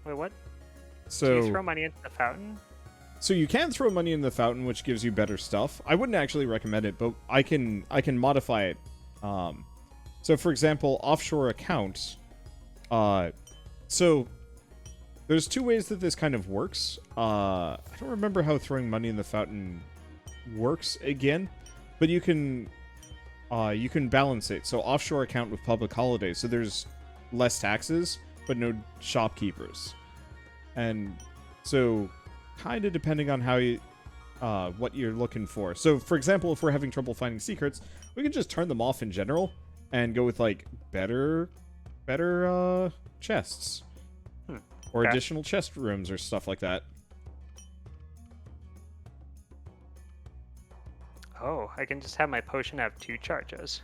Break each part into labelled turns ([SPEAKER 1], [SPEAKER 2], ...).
[SPEAKER 1] Wait, what? Do you
[SPEAKER 2] So,
[SPEAKER 1] throw money into the fountain?
[SPEAKER 2] so you can throw money in the fountain, which gives you better stuff. I wouldn't actually recommend it, but I can modify it. So for example, offshore accounts. So there's two ways that this kind of works. I don't remember how throwing money in the fountain works again, but you can balance it. So offshore account with public holidays. So there's less taxes, but no shopkeepers. And so kind of depending on how you what you're looking for. So for example, if we're having trouble finding secrets, we can just turn them off in general and go with like better chests or
[SPEAKER 1] Okay.
[SPEAKER 2] additional chest rooms or stuff like that.
[SPEAKER 1] Oh, I can just have my potion have 2 charges.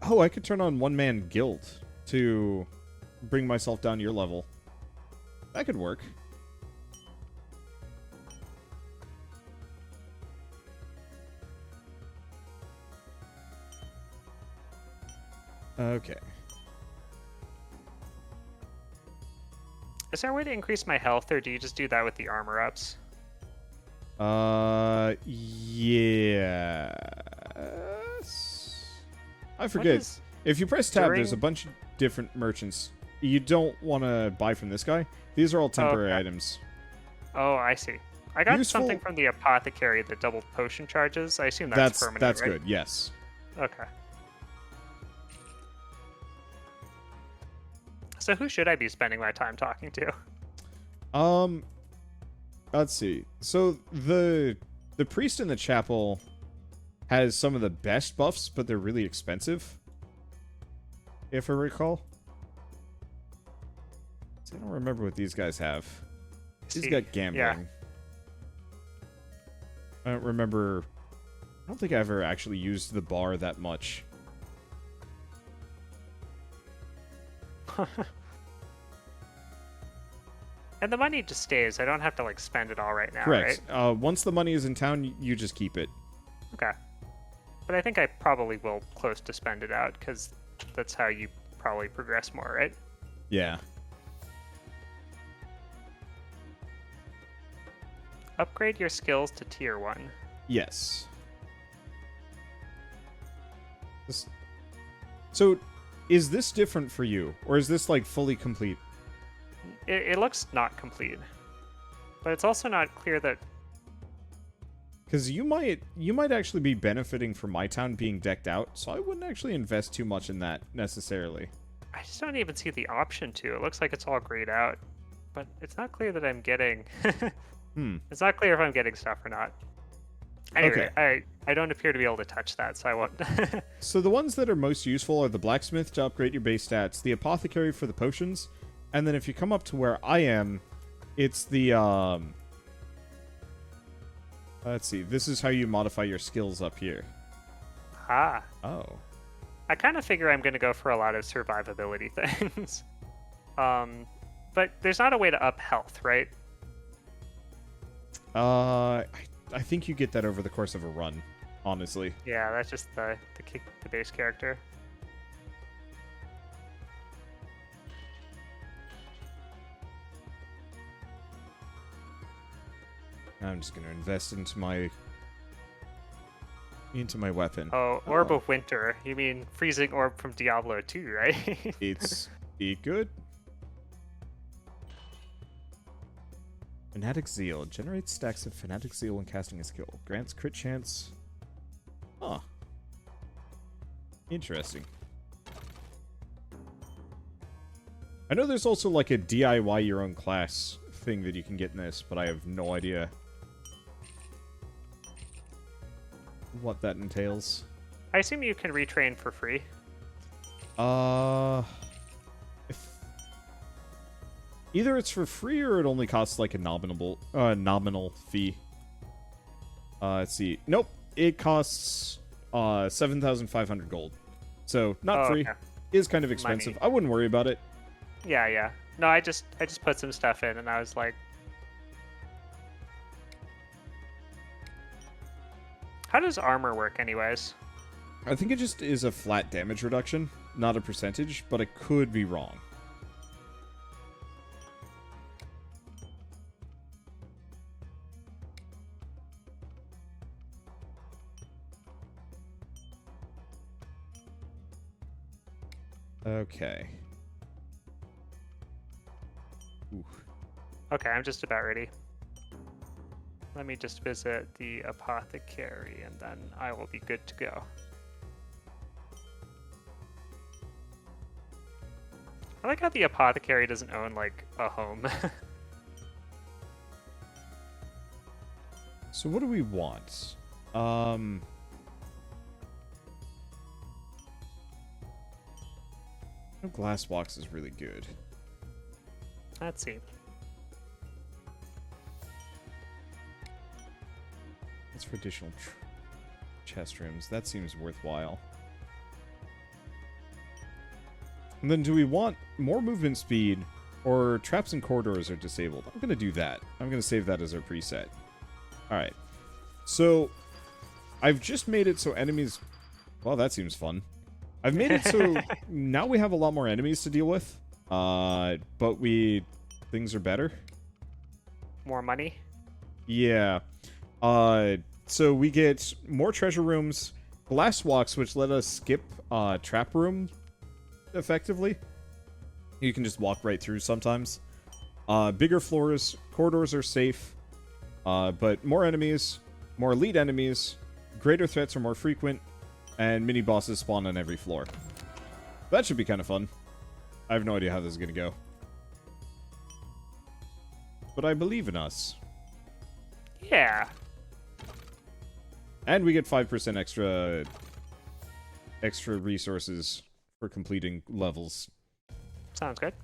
[SPEAKER 2] Oh, I could turn on one-man guild to bring myself down to your level. That could work. Okay.
[SPEAKER 1] Is there a way to increase my health, or do you just do that with the armor ups?
[SPEAKER 2] Yes. I forget. If you press tab, there's a bunch of different merchants. You don't want to buy from this guy. These are all temporary items.
[SPEAKER 1] Oh, I see. I got
[SPEAKER 2] Useful...
[SPEAKER 1] something from the apothecary, the double potion charges. I assume that's permanent,
[SPEAKER 2] That's
[SPEAKER 1] right?
[SPEAKER 2] good, yes.
[SPEAKER 1] Okay. So who should I be spending my time talking to?
[SPEAKER 2] Let's see. So the priest in the chapel has some of the best buffs, but they're really expensive, if I recall. So I don't remember what these guys have. He's got gambling.
[SPEAKER 1] Yeah.
[SPEAKER 2] I don't remember. I don't think I ever actually used the bar that much.
[SPEAKER 1] And the money just stays. I don't have to like spend it all right now,
[SPEAKER 2] Correct.
[SPEAKER 1] right?
[SPEAKER 2] Once the money is in town, you just keep it.
[SPEAKER 1] Okay. But I think I probably will close to spend it out, because that's how you probably progress more, right?
[SPEAKER 2] Yeah.
[SPEAKER 1] Upgrade your skills to tier 1.
[SPEAKER 2] Yes. So, is this different for you? Or is this, like, fully complete?
[SPEAKER 1] It looks not complete. But it's also not clear that...
[SPEAKER 2] Because you might actually be benefiting from my town being decked out, so I wouldn't actually invest too much in that, necessarily.
[SPEAKER 1] I just don't even see the option to. It looks like it's all grayed out. But it's not clear that I'm getting... It's not clear if I'm getting stuff or not. Anyway,
[SPEAKER 2] okay.
[SPEAKER 1] I don't appear to be able to touch that, so I won't.
[SPEAKER 2] So the ones that are most useful are the blacksmith to upgrade your base stats, the apothecary for the potions, and then if you come up to where I am, it's the, let's see, this is how you modify your skills up here.
[SPEAKER 1] Ah.
[SPEAKER 2] Oh.
[SPEAKER 1] I kind of figure I'm going to go for a lot of survivability things. But there's not a way to up health, right?
[SPEAKER 2] I think you get that over the course of a run, honestly.
[SPEAKER 1] Yeah, that's just the base character.
[SPEAKER 2] I'm just gonna invest into my weapon.
[SPEAKER 1] Oh, Orb of Winter. You mean Freezing Orb from Diablo 2, right?
[SPEAKER 2] It's good. Fanatic Zeal. Generates stacks of Fanatic Zeal when casting a skill. Grants crit chance. Huh. Interesting. I know there's also like a DIY your own class thing that you can get in this, but I have no idea what that entails.
[SPEAKER 1] I assume you can retrain for free.
[SPEAKER 2] Either it's for free or it only costs like a nominal fee. Let's see. Nope, it costs 7,500 gold. So not free.
[SPEAKER 1] Okay.
[SPEAKER 2] Is kind of expensive.
[SPEAKER 1] Money.
[SPEAKER 2] I wouldn't worry about it.
[SPEAKER 1] Yeah. No, I just put some stuff in, and I was like, how does armor work, anyways?
[SPEAKER 2] I think it just is a flat damage reduction, not a percentage, but I could be wrong. Okay. Ooh.
[SPEAKER 1] Okay, I'm just about ready. Let me just visit the apothecary, and then I will be good to go. I like how the apothecary doesn't own, like, a home.
[SPEAKER 2] So what do we want? Glass box is really good.
[SPEAKER 1] Let's see.
[SPEAKER 2] That's for additional chest rooms. That seems worthwhile. And then do we want more movement speed, or traps and corridors are disabled? I'm going to do that. I'm going to save that as our preset. Alright. So, I've just made it so enemies... Well, that seems fun. I've made it so now we have a lot more enemies to deal with. But things are better.
[SPEAKER 1] More money?
[SPEAKER 2] Yeah. So we get more treasure rooms, blast walks, which let us skip trap room effectively. You can just walk right through sometimes. Bigger floors, corridors are safe, but more enemies, more elite enemies, greater threats are more frequent, and mini bosses spawn on every floor. That should be kind of fun. I have no idea how this is going to go. But I believe in us.
[SPEAKER 1] Yeah.
[SPEAKER 2] And we get 5% extra resources for completing levels.
[SPEAKER 1] Sounds good.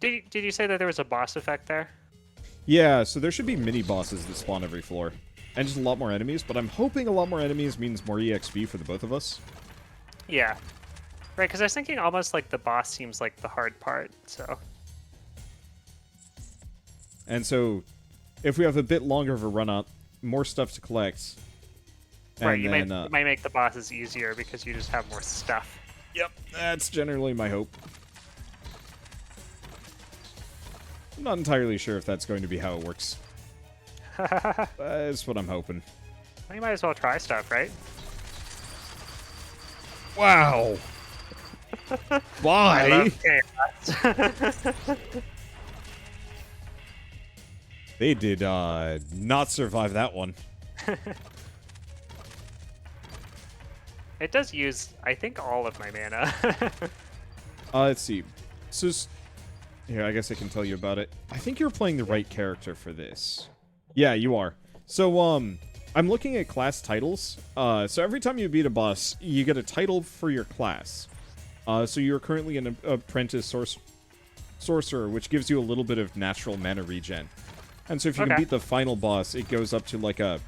[SPEAKER 1] Did you say that there was a boss effect there?
[SPEAKER 2] Yeah, so there should be mini bosses that spawn every floor. And just a lot more enemies, but I'm hoping a lot more enemies means more EXP for the both of us.
[SPEAKER 1] Yeah. Right, because I was thinking almost like the boss seems like the hard part, so...
[SPEAKER 2] And so, if we have a bit longer of a run-up, more stuff to collect...
[SPEAKER 1] Right, you might make the bosses easier because you just have more stuff.
[SPEAKER 2] Yep, that's generally my hope. I'm not entirely sure if that's going to be how it works. That's what I'm hoping.
[SPEAKER 1] Well, you might as well try stuff, right?
[SPEAKER 2] Wow! Why?
[SPEAKER 1] I love chaos.
[SPEAKER 2] They did not survive that one.
[SPEAKER 1] It does use, I think, all of my mana.
[SPEAKER 2] Let's see. So, here, I guess I can tell you about it. I think you're playing the right character for this. Yeah, you are. So, I'm looking at class titles. So every time you beat a boss, you get a title for your class. So you're currently an apprentice sorcerer, which gives you a little bit of natural mana regen. And so if you can beat the final boss, it goes up to like a...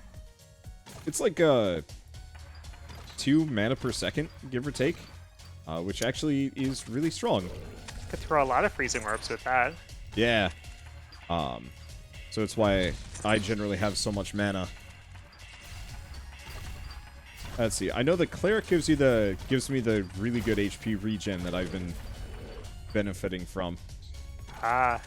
[SPEAKER 2] It's like a... 2 mana per second, give or take. Which actually is really strong.
[SPEAKER 1] Could throw a lot of freezing orbs with that.
[SPEAKER 2] Yeah. So it's why I generally have so much mana. Let's see. I know the cleric gives me the really good HP regen that I've been benefiting from.
[SPEAKER 1] Ah.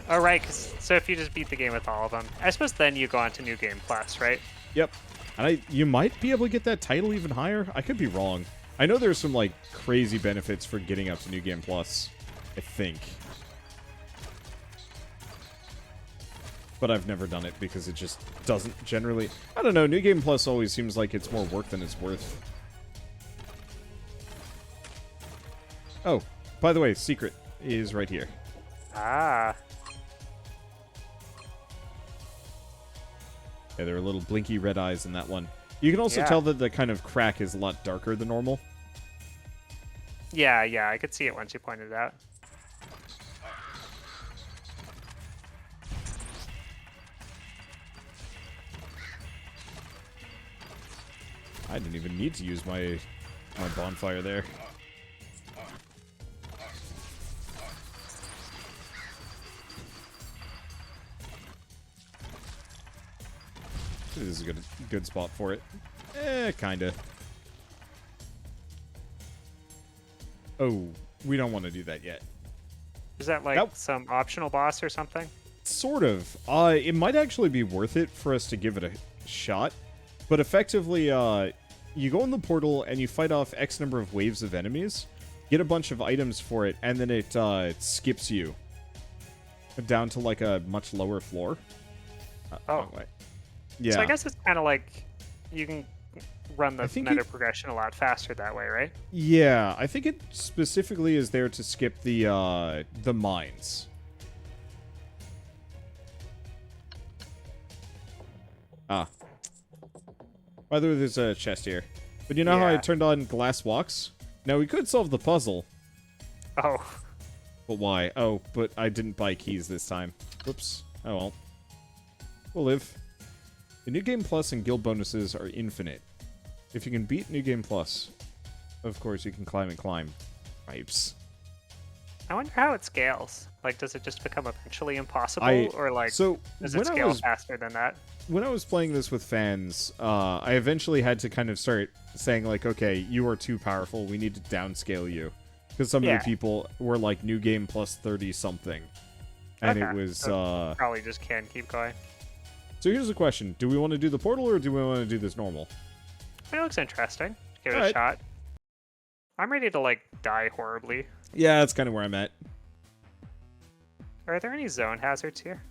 [SPEAKER 1] Oh, right. So if you just beat the game with all of them, I suppose then you go on to New Game Plus, right?
[SPEAKER 2] Yep. And you might be able to get that title even higher. I could be wrong. I know there's some like crazy benefits for getting up to New Game Plus. I think. But I've never done it because it just doesn't generally... I don't know, New Game Plus always seems like it's more work than it's worth. Oh, by the way, secret is right here.
[SPEAKER 1] Ah.
[SPEAKER 2] Yeah, there are little blinky red eyes in that one. You can also tell that the kind of crack is a lot darker than normal.
[SPEAKER 1] Yeah, I could see it once you pointed it out.
[SPEAKER 2] I didn't even need to use my bonfire there. This is a good spot for it. Kinda. Oh, we don't want to do that yet.
[SPEAKER 1] Is that like some optional boss or something?
[SPEAKER 2] Sort of. It might actually be worth it for us to give it a shot. But effectively, you go in the portal and you fight off X number of waves of enemies. get a bunch of items for it, and then it skips you down to like a much lower floor.
[SPEAKER 1] Oh,
[SPEAKER 2] wait. Yeah.
[SPEAKER 1] So I guess it's kind of like you can run the meta
[SPEAKER 2] you...
[SPEAKER 1] progression a lot faster that way, right?
[SPEAKER 2] Yeah, I think it specifically is there to skip the mines. Ah. By the way, there's a chest here. But you know how I turned on glass walks? Now, we could solve the puzzle.
[SPEAKER 1] Oh.
[SPEAKER 2] But why? Oh, but I didn't buy keys this time. Whoops. Oh well. We'll live. The New Game Plus and guild bonuses are infinite. If you can beat New Game Plus, of course you can climb and climb. Pipes.
[SPEAKER 1] I wonder how it scales. Like, does it just become eventually impossible? Or, like, does it scale faster than that?
[SPEAKER 2] When I was playing this with fans, I eventually had to kind of start saying, like, okay, you are too powerful. We need to downscale you. Because some of the people were, like, New Game Plus 30-something. And it was...
[SPEAKER 1] So probably just can keep going.
[SPEAKER 2] So here's the question. Do we want to do the portal, or do we want to do this normal?
[SPEAKER 1] It looks interesting. Give it a shot. I'm ready to, like, die horribly.
[SPEAKER 2] Yeah, that's kind of where I'm at.
[SPEAKER 1] Are there any zone hazards here?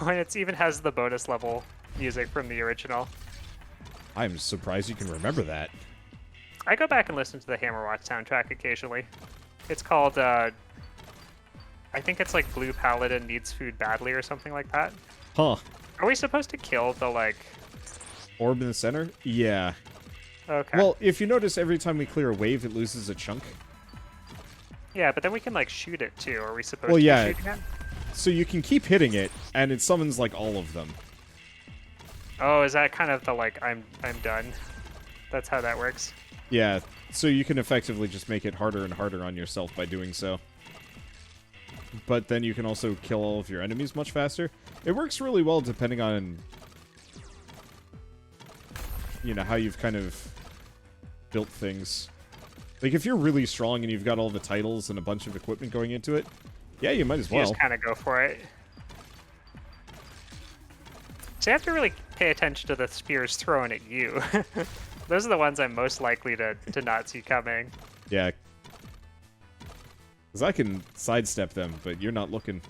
[SPEAKER 1] Oh, and it even has the bonus level music from the original.
[SPEAKER 2] I'm surprised you can remember that.
[SPEAKER 1] I go back and listen to the Hammerwatch soundtrack occasionally. It's called, I think it's like Blue Paladin Needs Food Badly or something like that.
[SPEAKER 2] Huh.
[SPEAKER 1] Are we supposed to kill the, like...
[SPEAKER 2] orb in the center? Yeah.
[SPEAKER 1] Okay.
[SPEAKER 2] Well, if you notice, every time we clear a wave, it loses a chunk.
[SPEAKER 1] Yeah, but then we can, like, shoot it, too. Are we supposed to be shooting it?
[SPEAKER 2] So you can keep hitting it, and it summons, like, all of them.
[SPEAKER 1] Oh, is that kind of the, like, I'm done? That's how that works?
[SPEAKER 2] Yeah, so you can effectively just make it harder and harder on yourself by doing so. But then you can also kill all of your enemies much faster. It works really well depending on, you know, how you've kind of built things. Like, if you're really strong and you've got all the titles and a bunch of equipment going into it, yeah, you might as well.
[SPEAKER 1] You just kind of go for it. So you have to really pay attention to the spears thrown at you. Those are the ones I'm most likely to not see coming.
[SPEAKER 2] Yeah. Because I can sidestep them, but you're not looking.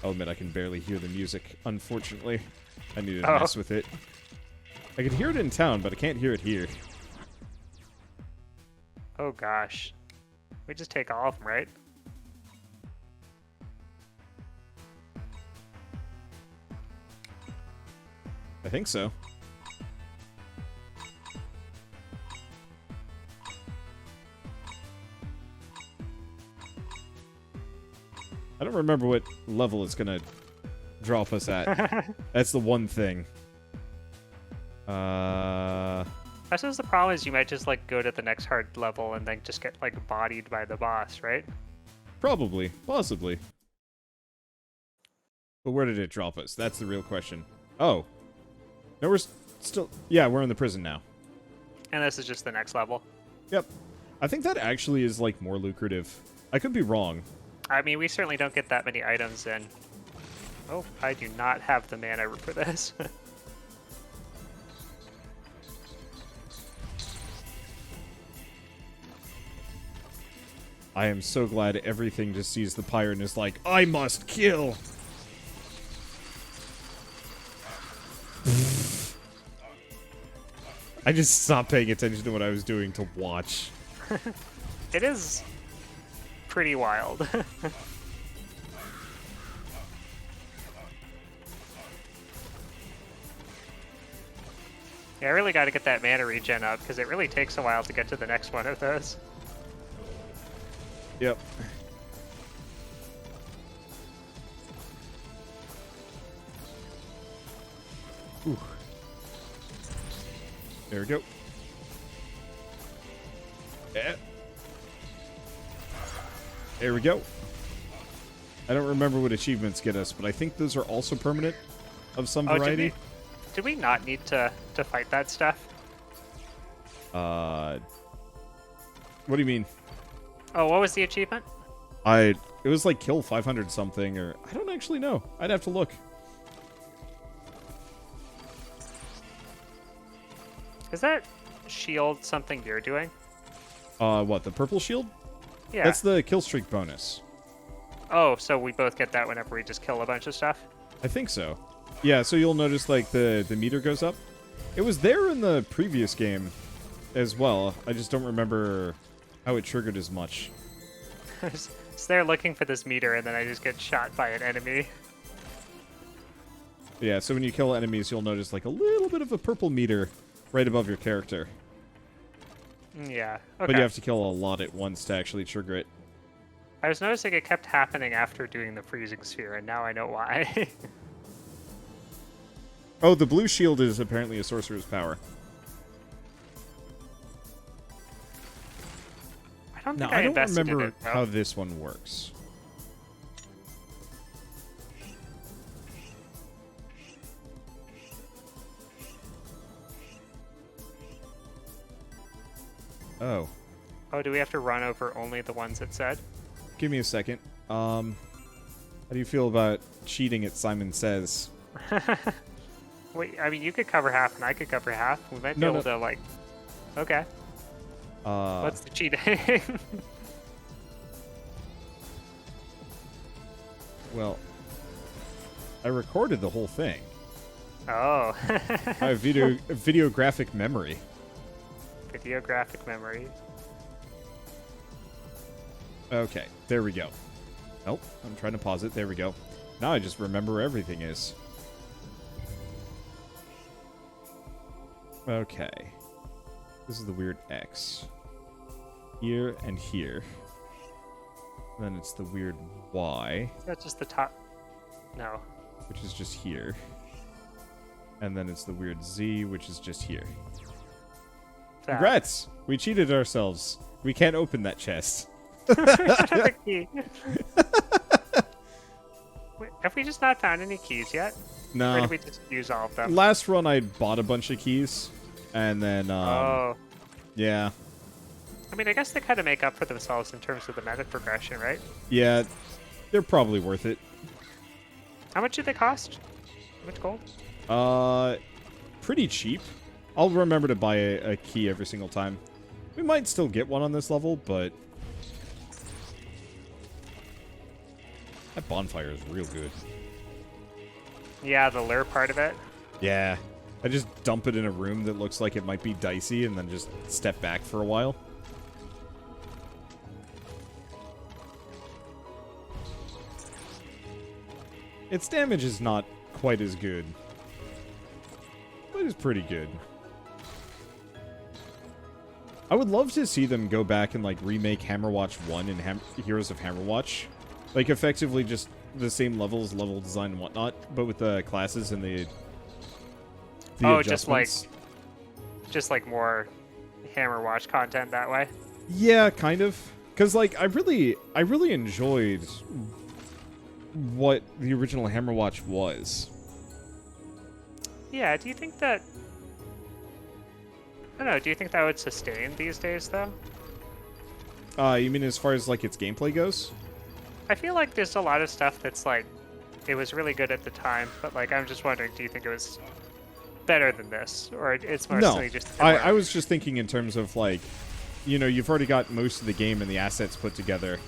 [SPEAKER 2] I'll admit I can barely hear the music, unfortunately. I need to mess with it. I can hear it in town, but I can't hear it here.
[SPEAKER 1] Oh gosh. We just take all of them, right?
[SPEAKER 2] I think so. I don't remember what level it's gonna drop us at. That's the one thing. I
[SPEAKER 1] suppose the problem is you might just, like, go to the next hard level and then just get, like, bodied by the boss, right?
[SPEAKER 2] Probably. Possibly. But where did it drop us? That's the real question. Oh. No, we're still... yeah, we're in the prison now.
[SPEAKER 1] And this is just the next level?
[SPEAKER 2] Yep. I think that actually is, like, more lucrative. I could be wrong.
[SPEAKER 1] I mean, we certainly don't get that many items in. Oh, I do not have the mana for this.
[SPEAKER 2] I am so glad everything just sees the pyre and is like, I must kill! I just stopped paying attention to what I was doing to watch.
[SPEAKER 1] It is pretty wild. Yeah, I really got to get that mana regen up, because it really takes a while to get to the next one of those.
[SPEAKER 2] Yep. Ooh. There we go. Yeah. There we go. I don't remember what achievements get us, but I think those are also permanent of some variety.
[SPEAKER 1] Did we not need to fight that stuff?
[SPEAKER 2] What do you mean?
[SPEAKER 1] Oh, what was the achievement?
[SPEAKER 2] It was like kill 500 something, or I don't actually know. I'd have to look.
[SPEAKER 1] Is that shield something you're doing?
[SPEAKER 2] What, the purple shield?
[SPEAKER 1] Yeah.
[SPEAKER 2] That's the kill streak bonus.
[SPEAKER 1] Oh, so we both get that whenever we just kill a bunch of stuff?
[SPEAKER 2] I think so. Yeah, so you'll notice, like, the meter goes up. It was there in the previous game as well. I just don't remember how it triggered as much.
[SPEAKER 1] I was there looking for this meter, and then I just get shot by an enemy.
[SPEAKER 2] Yeah, so when you kill enemies, you'll notice, like, a little bit of a purple meter right above your character.
[SPEAKER 1] Yeah, okay.
[SPEAKER 2] But you have to kill a lot at once to actually trigger it.
[SPEAKER 1] I was noticing it kept happening after doing the freezing sphere, and now I know why.
[SPEAKER 2] Oh, the blue shield is apparently a sorcerer's power.
[SPEAKER 1] I don't
[SPEAKER 2] Now,
[SPEAKER 1] think I
[SPEAKER 2] I don't
[SPEAKER 1] invested in
[SPEAKER 2] remember
[SPEAKER 1] it, though.
[SPEAKER 2] how this one works. Oh.
[SPEAKER 1] Oh, do we have to run over only the ones it said?
[SPEAKER 2] Give me a second. How do you feel about cheating at Simon Says?
[SPEAKER 1] Wait, I mean, you could cover half and I could cover half. We might be able to, like... Okay. What's the cheating?
[SPEAKER 2] Well, I recorded the whole thing.
[SPEAKER 1] Oh.
[SPEAKER 2] I have videographic memory.
[SPEAKER 1] Videographic memory.
[SPEAKER 2] Okay, there we go. Nope, I'm trying to pause it. There we go. Now I just remember where everything is. Okay. This is the weird X. Here and here. Then it's the weird Y.
[SPEAKER 1] That's just the top. No.
[SPEAKER 2] Which is just here. And then it's the weird Z, which is just here.
[SPEAKER 1] That.
[SPEAKER 2] Congrats! We cheated ourselves. We can't open that chest.
[SPEAKER 1] The key. Wait, have we just not found any keys yet?
[SPEAKER 2] No.
[SPEAKER 1] Or did we just use all of them?
[SPEAKER 2] Last run, I bought a bunch of keys. And then,
[SPEAKER 1] Oh.
[SPEAKER 2] yeah.
[SPEAKER 1] I mean, I guess they kind of make up for themselves in terms of the meta progression, right?
[SPEAKER 2] Yeah, they're probably worth it.
[SPEAKER 1] How much do they cost? How much gold?
[SPEAKER 2] Pretty cheap. I'll remember to buy a key every single time. We might still get one on this level, but... That bonfire is real good.
[SPEAKER 1] Yeah, the lure part of it.
[SPEAKER 2] Yeah. I just dump it in a room that looks like it might be dicey and then just step back for a while. Its damage is not quite as good, but it's pretty good. I would love to see them go back and, like, remake Hammerwatch 1 and Heroes of Hammerwatch. Like, effectively just the same levels, level design and whatnot, but with the classes and the
[SPEAKER 1] oh,
[SPEAKER 2] adjustments.
[SPEAKER 1] just like more Hammerwatch content that way.
[SPEAKER 2] Yeah, kind of. Because, like, I really enjoyed what the original Hammerwatch was.
[SPEAKER 1] Yeah, do you think that... I don't know, do you think that would sustain these days, though?
[SPEAKER 2] You mean as far as, like, its gameplay goes?
[SPEAKER 1] I feel like there's a lot of stuff that's, like, it was really good at the time, but, like, I'm just wondering, do you think it was better than this? Or it's mostly just...
[SPEAKER 2] I was just thinking in terms of, like, you know, you've already got most of the game and the assets put together.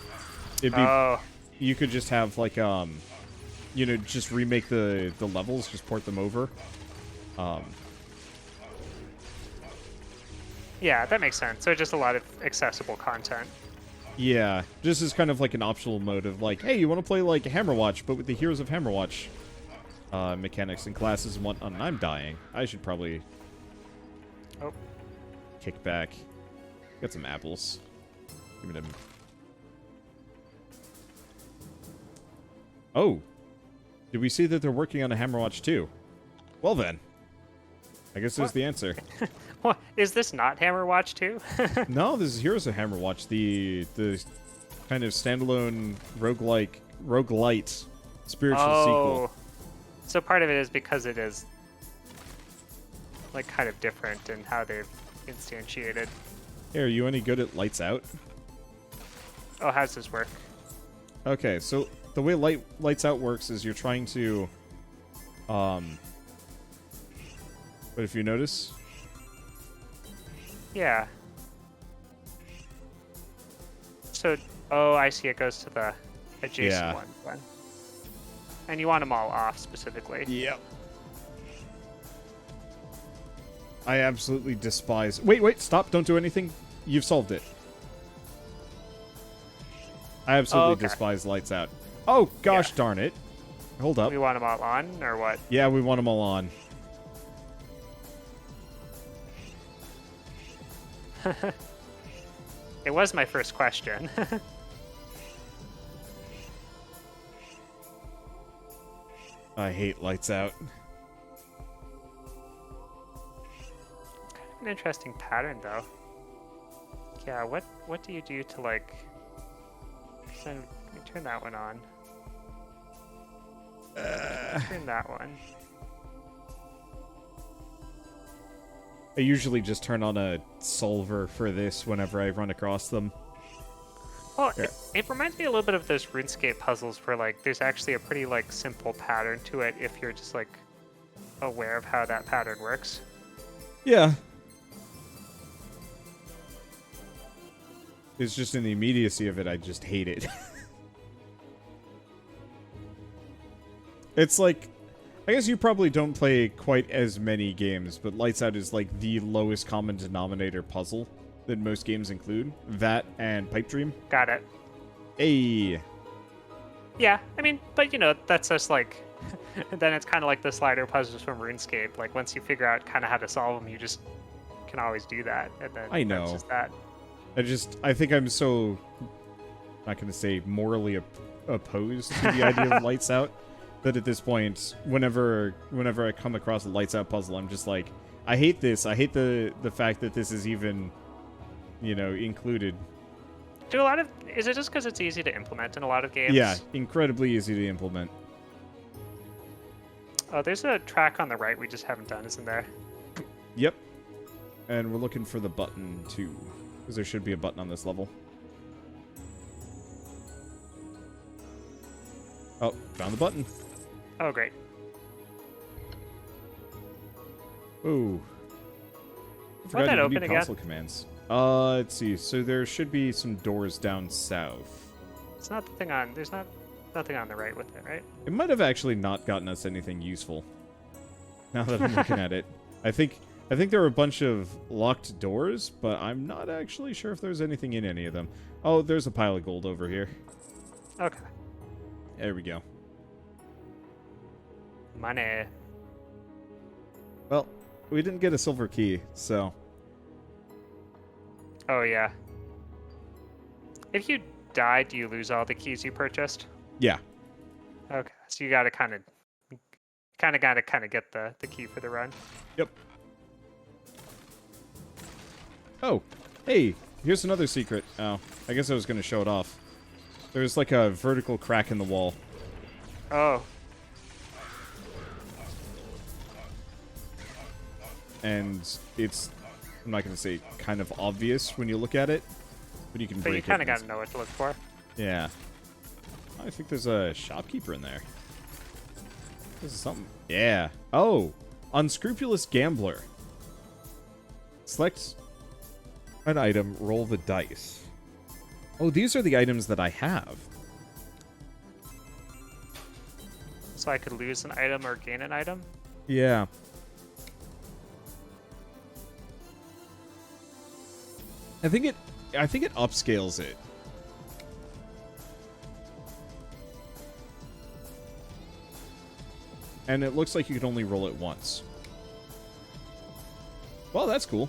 [SPEAKER 2] It'd be...
[SPEAKER 1] Oh.
[SPEAKER 2] You could just have, like, you know, just remake the levels, just port them over.
[SPEAKER 1] Yeah, that makes sense. So just a lot of accessible content.
[SPEAKER 2] Yeah, just as kind of like an optional mode of, like, hey, you want to play, like, Hammerwatch, but with the Heroes of Hammerwatch mechanics and classes and whatnot. And I'm dying. I should probably kick back. Get some apples. Give me them. Oh. Did we see that they're working on a Hammerwatch 2? Well then. I guess there's the answer.
[SPEAKER 1] What? Is this not Hammerwatch 2?
[SPEAKER 2] No, this is Heroes of Hammerwatch, the kind of standalone rogue-lite spiritual sequel.
[SPEAKER 1] So part of it is because it is, like, kind of different in how they've instantiated.
[SPEAKER 2] Hey, are you any good at Lights Out?
[SPEAKER 1] Oh, how does this work?
[SPEAKER 2] Okay, so the way Lights Out works is you're trying to, but if you notice,
[SPEAKER 1] Yeah. So, oh, I see. It goes to the adjacent one then. And you want them all off specifically.
[SPEAKER 2] Yep. I absolutely despise... Wait, stop. Don't do anything. You've solved it. I absolutely despise lights out. Oh, gosh darn it. Hold up.
[SPEAKER 1] We want them all on, or what?
[SPEAKER 2] Yeah, we want them all on.
[SPEAKER 1] It was my first question.
[SPEAKER 2] I hate lights out.
[SPEAKER 1] An interesting pattern, though. Yeah, what do you do to, like... So, let me turn that one on. Turn that one.
[SPEAKER 2] I usually just turn on a solver for this whenever I run across them.
[SPEAKER 1] Well, it reminds me a little bit of those RuneScape puzzles where, like, there's actually a pretty, like, simple pattern to it if you're just, like, aware of how that pattern works.
[SPEAKER 2] Yeah. It's just in the immediacy of it, I just hate it. It's like... I guess you probably don't play quite as many games, but Lights Out is like the lowest common denominator puzzle that most games include. That and Pipe Dream.
[SPEAKER 1] Got it.
[SPEAKER 2] Hey.
[SPEAKER 1] Yeah, I mean, but you know, that's just like... then it's kind of like the slider puzzles from RuneScape. Like, once you figure out kind of how to solve them, you just can always do that. And then
[SPEAKER 2] I know.
[SPEAKER 1] that's just that.
[SPEAKER 2] I think I'm so... not going to say morally opposed to the idea of Lights Out. That at this point, whenever I come across a Lights Out puzzle, I'm just like, I hate this. I hate the fact that this is even, you know, included.
[SPEAKER 1] Is it just because it's easy to implement in a lot of games?
[SPEAKER 2] Yeah, incredibly easy to implement.
[SPEAKER 1] Oh, there's a track on the right we just haven't done, isn't there?
[SPEAKER 2] Yep. And we're looking for the button, too. Because there should be a button on this level. Oh, found the button.
[SPEAKER 1] Oh, great.
[SPEAKER 2] Ooh.
[SPEAKER 1] What'd that open again?
[SPEAKER 2] Console commands. Let's see. So there should be some doors down south.
[SPEAKER 1] It's not the thing on... There's nothing on the right with it, right?
[SPEAKER 2] It might have actually not gotten us anything useful. Now that I'm looking at it. I think there were a bunch of locked doors, but I'm not actually sure if there's anything in any of them. Oh, there's a pile of gold over here.
[SPEAKER 1] Okay.
[SPEAKER 2] There we go.
[SPEAKER 1] Money.
[SPEAKER 2] Well, we didn't get a silver key, so...
[SPEAKER 1] Oh, yeah. If you die, do you lose all the keys you purchased?
[SPEAKER 2] Yeah.
[SPEAKER 1] Okay, so you gotta kind of get the key for the run.
[SPEAKER 2] Yep. Oh, hey, here's another secret. Oh, I guess I was going to show it off. There's like a vertical crack in the wall.
[SPEAKER 1] Oh.
[SPEAKER 2] And it's, I'm not going to say kind of obvious when you look at it, but you can break it.
[SPEAKER 1] But you kind of got to know what to look for.
[SPEAKER 2] Yeah. I think there's a shopkeeper in there. This is something. Yeah. Oh, unscrupulous gambler. Select an item, roll the dice. Oh, these are the items that I have.
[SPEAKER 1] So I could lose an item or gain an item?
[SPEAKER 2] Yeah. I think it upscales it. And it looks like you can only roll it once. Well, that's cool.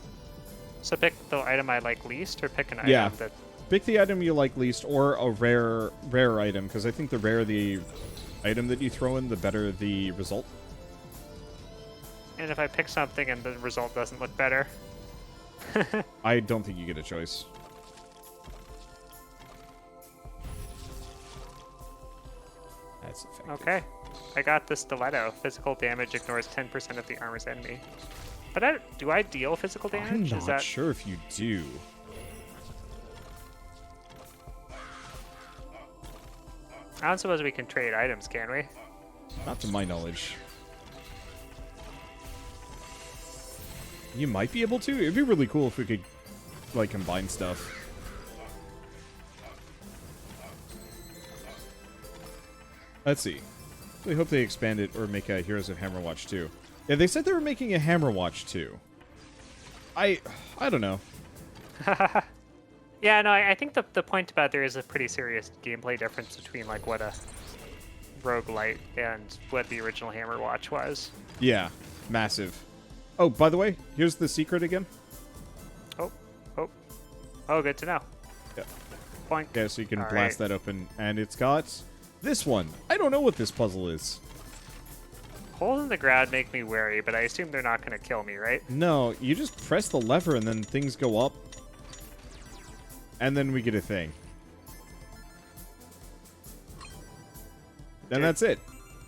[SPEAKER 1] So pick the item I like least, or pick an
[SPEAKER 2] Yeah.
[SPEAKER 1] item that...
[SPEAKER 2] Pick the item you like least, or a rare item, because I think the rarer the item that you throw in, the better the result.
[SPEAKER 1] And if I pick something and the result doesn't look better?
[SPEAKER 2] I don't think you get a choice. That's effective.
[SPEAKER 1] Okay. I got the stiletto. Physical damage ignores 10% of the armor's enemy. But do I deal physical damage?
[SPEAKER 2] I'm not sure if you do.
[SPEAKER 1] I don't suppose we can trade items, can we?
[SPEAKER 2] Not to my knowledge. You might be able to. It'd be really cool if we could, like, combine stuff. Let's see. I hope they expand it or make a Heroes of Hammerwatch 2. Yeah, they said they were making a Hammerwatch 2. I don't know.
[SPEAKER 1] Yeah, no, I think the point about there is a pretty serious gameplay difference between like what a rogue-lite and what the original Hammerwatch was.
[SPEAKER 2] Yeah, massive. Oh, by the way, here's the secret again.
[SPEAKER 1] Oh, good to know.
[SPEAKER 2] Yeah.
[SPEAKER 1] Boink.
[SPEAKER 2] Yeah, so you can
[SPEAKER 1] All
[SPEAKER 2] blast that open, and it's got this one. I don't know what this puzzle is.
[SPEAKER 1] Holes in the ground make me wary, but I assume they're not going to kill me, right?
[SPEAKER 2] No, you just press the lever and then things go up. And then we get a thing. Then that's it.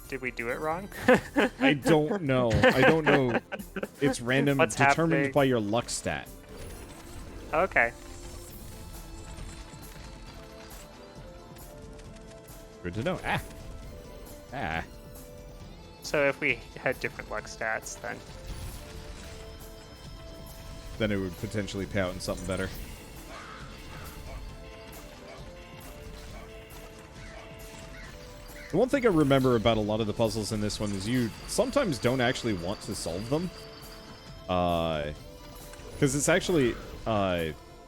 [SPEAKER 1] Did we do it wrong?
[SPEAKER 2] I don't know. I don't know. It's random,
[SPEAKER 1] What's
[SPEAKER 2] determined
[SPEAKER 1] happening?
[SPEAKER 2] by your luck stat.
[SPEAKER 1] Okay.
[SPEAKER 2] Good to know. Ah.
[SPEAKER 1] So if we had different luck stats,
[SPEAKER 2] Then it would potentially pay out in something better. The one thing I remember about a lot of the puzzles in this one is you sometimes don't actually want to solve them. Because it's actually,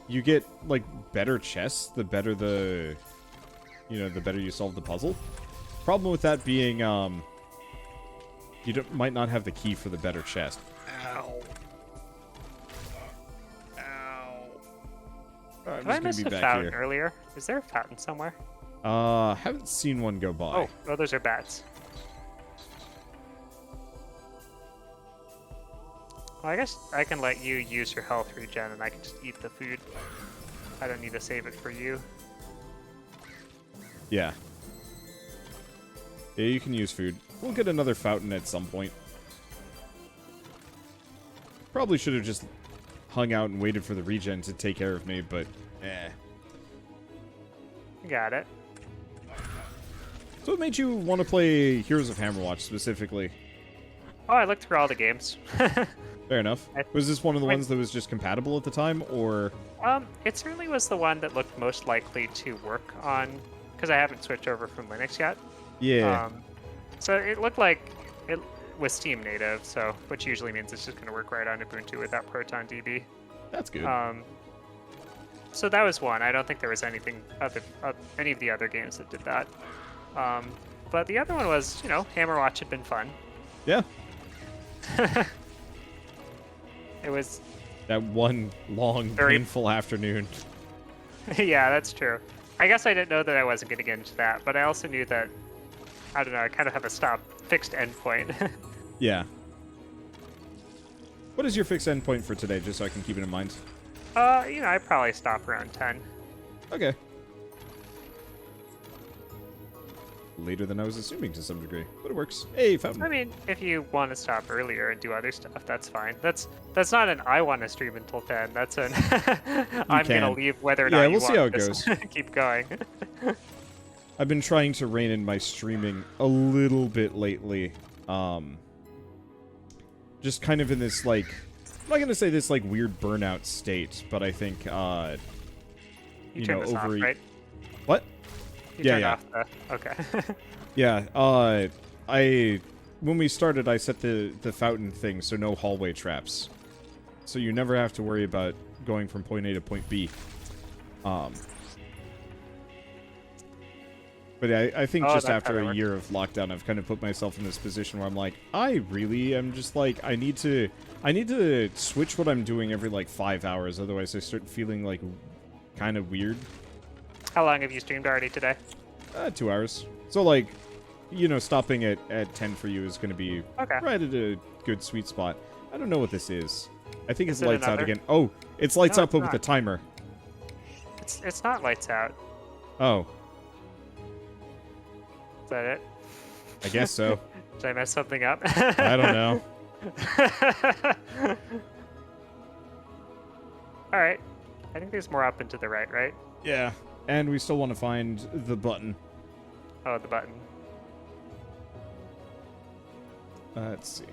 [SPEAKER 2] you get, like, better chests the better the better you solve the puzzle. Problem with that being, might not have the key for the better chest. Ow.
[SPEAKER 1] Did I miss a fountain earlier? Is there a fountain somewhere?
[SPEAKER 2] Haven't seen one go by.
[SPEAKER 1] Oh, those are bats. Well, I guess I can let you use your health regen and I can just eat the food. I don't need to save it for you.
[SPEAKER 2] Yeah. Yeah, you can use food. We'll get another fountain at some point. Probably should have just hung out and waited for the regen to take care of me, but
[SPEAKER 1] Got it.
[SPEAKER 2] So what made you want to play Heroes of Hammerwatch specifically?
[SPEAKER 1] Oh, I looked through all the games.
[SPEAKER 2] Fair enough. Was this one of the ones that was just compatible at the time, or?
[SPEAKER 1] It certainly was the one that looked most likely to work on, because I haven't switched over from Linux yet.
[SPEAKER 2] Yeah.
[SPEAKER 1] So it looked like it was Steam native, so which usually means it's just going to work right on Ubuntu without ProtonDB.
[SPEAKER 2] That's good.
[SPEAKER 1] So that was one. I don't think there was anything any of the other games that did that. But the other one was, Hammerwatch had been fun.
[SPEAKER 2] Yeah.
[SPEAKER 1] It was
[SPEAKER 2] that one long, painful afternoon.
[SPEAKER 1] Yeah, that's true. I guess I didn't know that I wasn't going to get into that, but I also knew that, I don't know, I kind of have a fixed endpoint.
[SPEAKER 2] Yeah. What is your fixed endpoint for today, just so I can keep it in mind?
[SPEAKER 1] I probably stop around 10.
[SPEAKER 2] Okay. Later than I was assuming to some degree, but it works. Hey, fountain.
[SPEAKER 1] I mean, if you want to stop earlier and do other stuff, that's fine. That's not an I want to stream until 10. That's an I'm going to leave whether or not you
[SPEAKER 2] see how
[SPEAKER 1] want
[SPEAKER 2] it
[SPEAKER 1] to
[SPEAKER 2] goes.
[SPEAKER 1] keep going.
[SPEAKER 2] I've been trying to rein in my streaming a little bit lately. Just kind of in this, like, I'm not going to say this, like, weird burnout state, but I think,
[SPEAKER 1] you turn this off, right?
[SPEAKER 2] What?
[SPEAKER 1] You turned off the... Okay.
[SPEAKER 2] Yeah, when we started, I set the fountain thing, so no hallway traps. So you never have to worry about going from point A to point B. But I think just after a year of lockdown, I've kind of put myself in this position where I'm like, I really am just like, I need to switch what I'm doing every, like, 5 hours, otherwise I start feeling, like, kind of weird.
[SPEAKER 1] How long have you streamed already today?
[SPEAKER 2] 2 hours. So, like, stopping at 10 for you is going to be right at a good sweet spot. I don't know what this is. I think it's lights out again. Oh, it's lights out, but with the timer.
[SPEAKER 1] It's not lights out.
[SPEAKER 2] Oh.
[SPEAKER 1] Is that it?
[SPEAKER 2] I guess so.
[SPEAKER 1] Did I mess something up?
[SPEAKER 2] I don't know.
[SPEAKER 1] All right. I think there's more up and to the right?
[SPEAKER 2] Yeah. And we still want to find the button.
[SPEAKER 1] Oh, the button.
[SPEAKER 2] Let's see.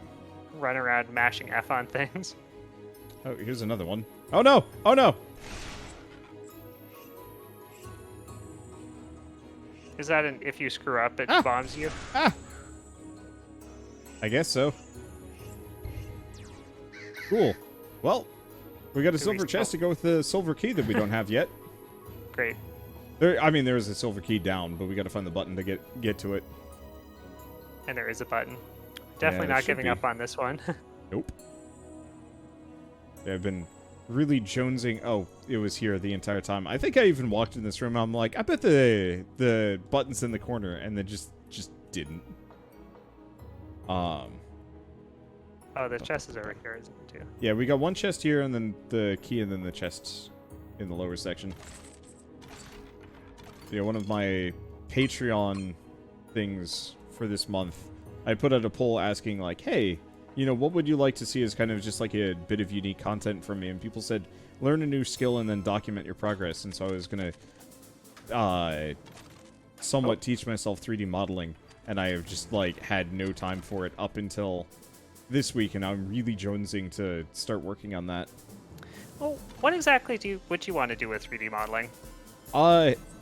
[SPEAKER 1] Run around mashing F on things.
[SPEAKER 2] Oh, here's another one. Oh no! Oh no!
[SPEAKER 1] Is that an if you screw up, it bombs you?
[SPEAKER 2] Ah! I guess so. Cool. Well, we got a silver chest to go with the silver key that we don't have yet.
[SPEAKER 1] Great.
[SPEAKER 2] There is a silver key down, but we got to find the button to get to it.
[SPEAKER 1] And there is a button. Definitely not giving up on this one.
[SPEAKER 2] Nope. Yeah, I've been really jonesing. Oh, it was here the entire time. I think I even walked in this room. I'm like, I bet the button's in the corner, and then just didn't.
[SPEAKER 1] Oh, the chest is over here, isn't it, too?
[SPEAKER 2] Yeah, we got one chest here, and then the key, and then the chests in the lower section. Yeah, one of my Patreon things for this month, I put out a poll asking, like, hey, you know, what would you like to see as kind of just like a bit of unique content from me? And people said, learn a new skill and then document your progress. And so I was going to somewhat teach myself 3D modeling. And I have just, like, had no time for it up until this week. And I'm really jonesing to start working on that.
[SPEAKER 1] Well, what exactly would you want to do with 3D modeling?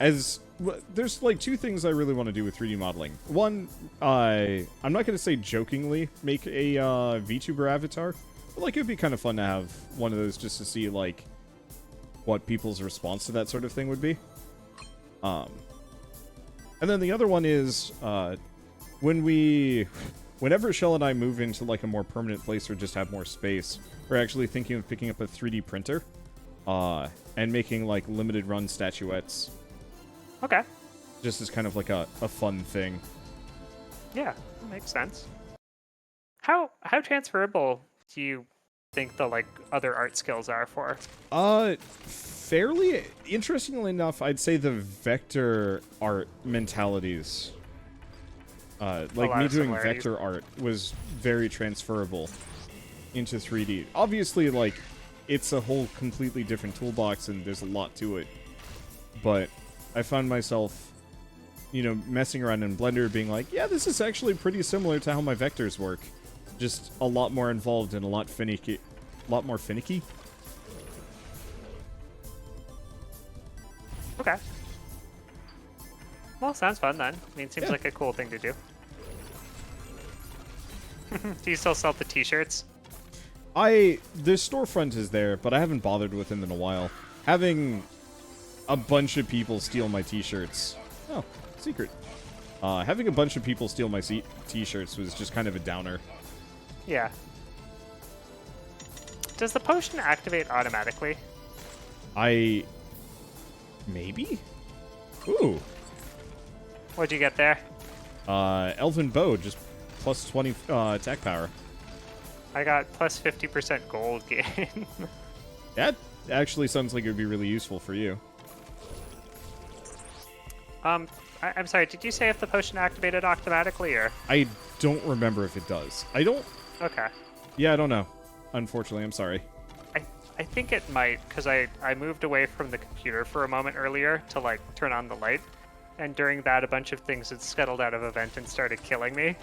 [SPEAKER 2] There's like two things I really want to do with 3D modeling. One, I'm not going to say jokingly make a VTuber avatar, but like it would be kind of fun to have one of those just to see like what people's response to that sort of thing would be. And then the other one is whenever Shell and I move into like a more permanent place or just have more space, we're actually thinking of picking up a 3D printer. And making, like, limited run statuettes.
[SPEAKER 1] Okay.
[SPEAKER 2] Just as kind of like a fun thing.
[SPEAKER 1] Yeah, that makes sense. How transferable do you think the, like, other art skills are for?
[SPEAKER 2] Fairly, interestingly enough, I'd say the vector art mentalities. Like, me doing vector art was very transferable into 3D. Obviously, like, it's a whole completely different toolbox, and there's a lot to it. But I found myself, you know, messing around in Blender being like, yeah, this is actually pretty similar to how my vectors work. Just a lot more involved and a lot more finicky.
[SPEAKER 1] Okay. Well, sounds fun then. I mean, it seems like a cool thing to do. Do you still sell the t-shirts?
[SPEAKER 2] The storefront is there, but I haven't bothered with them in a while. Having a bunch of people steal my t-shirts. Oh, secret. Having a bunch of people steal my t-shirts was just kind of a downer.
[SPEAKER 1] Yeah. Does the potion activate automatically?
[SPEAKER 2] Maybe? Ooh.
[SPEAKER 1] What'd you get there?
[SPEAKER 2] Elven Bow, just plus 20 attack power.
[SPEAKER 1] I got plus 50% gold gain.
[SPEAKER 2] That actually sounds like it would be really useful for you.
[SPEAKER 1] I'm sorry, did you say if the potion activated automatically, or?
[SPEAKER 2] I don't remember if it does. I don't...
[SPEAKER 1] Okay.
[SPEAKER 2] Yeah, I don't know. Unfortunately, I'm sorry.
[SPEAKER 1] I think it might, because I moved away from the computer for a moment earlier to, like, turn on the light. And during that, a bunch of things had scuttled out of a vent and started killing me.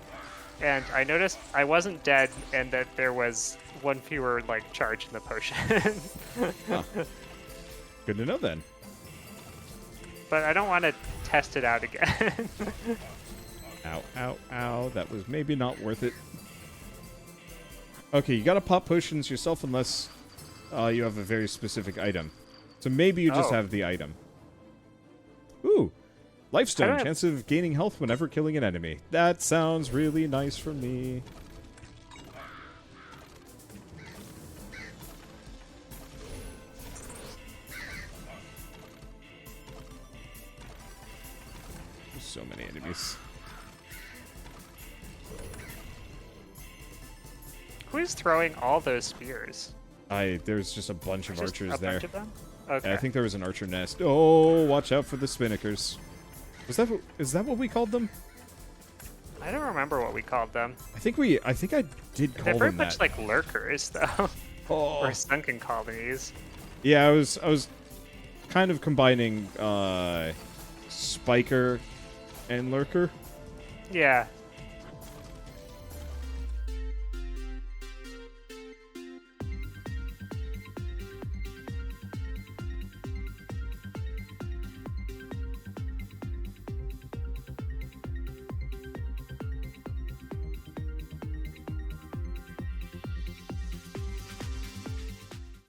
[SPEAKER 1] And I noticed I wasn't dead, and that there was one fewer, like, charge in the potion.
[SPEAKER 2] Huh. Good to know, then.
[SPEAKER 1] But I don't want to test it out again.
[SPEAKER 2] Ow, ow, ow. That was maybe not worth it. Okay, you gotta pop potions yourself unless you have a very specific item. So maybe you just have the item. Ooh. Lifestone, chance of gaining health whenever killing an enemy. That sounds really nice for me. There's so many enemies.
[SPEAKER 1] Who is throwing all those spears?
[SPEAKER 2] There's just a bunch of archers there.
[SPEAKER 1] Bunch of them? Okay.
[SPEAKER 2] Yeah, I think there was an archer nest. Oh, watch out for the spinnakers. Is that what we called them?
[SPEAKER 1] I don't remember what we called them.
[SPEAKER 2] I think I did call them that.
[SPEAKER 1] They're very much like lurkers, though.
[SPEAKER 2] Oh.
[SPEAKER 1] Or sunken colonies.
[SPEAKER 2] Yeah, I was kind of combining spiker and lurker.
[SPEAKER 1] Yeah,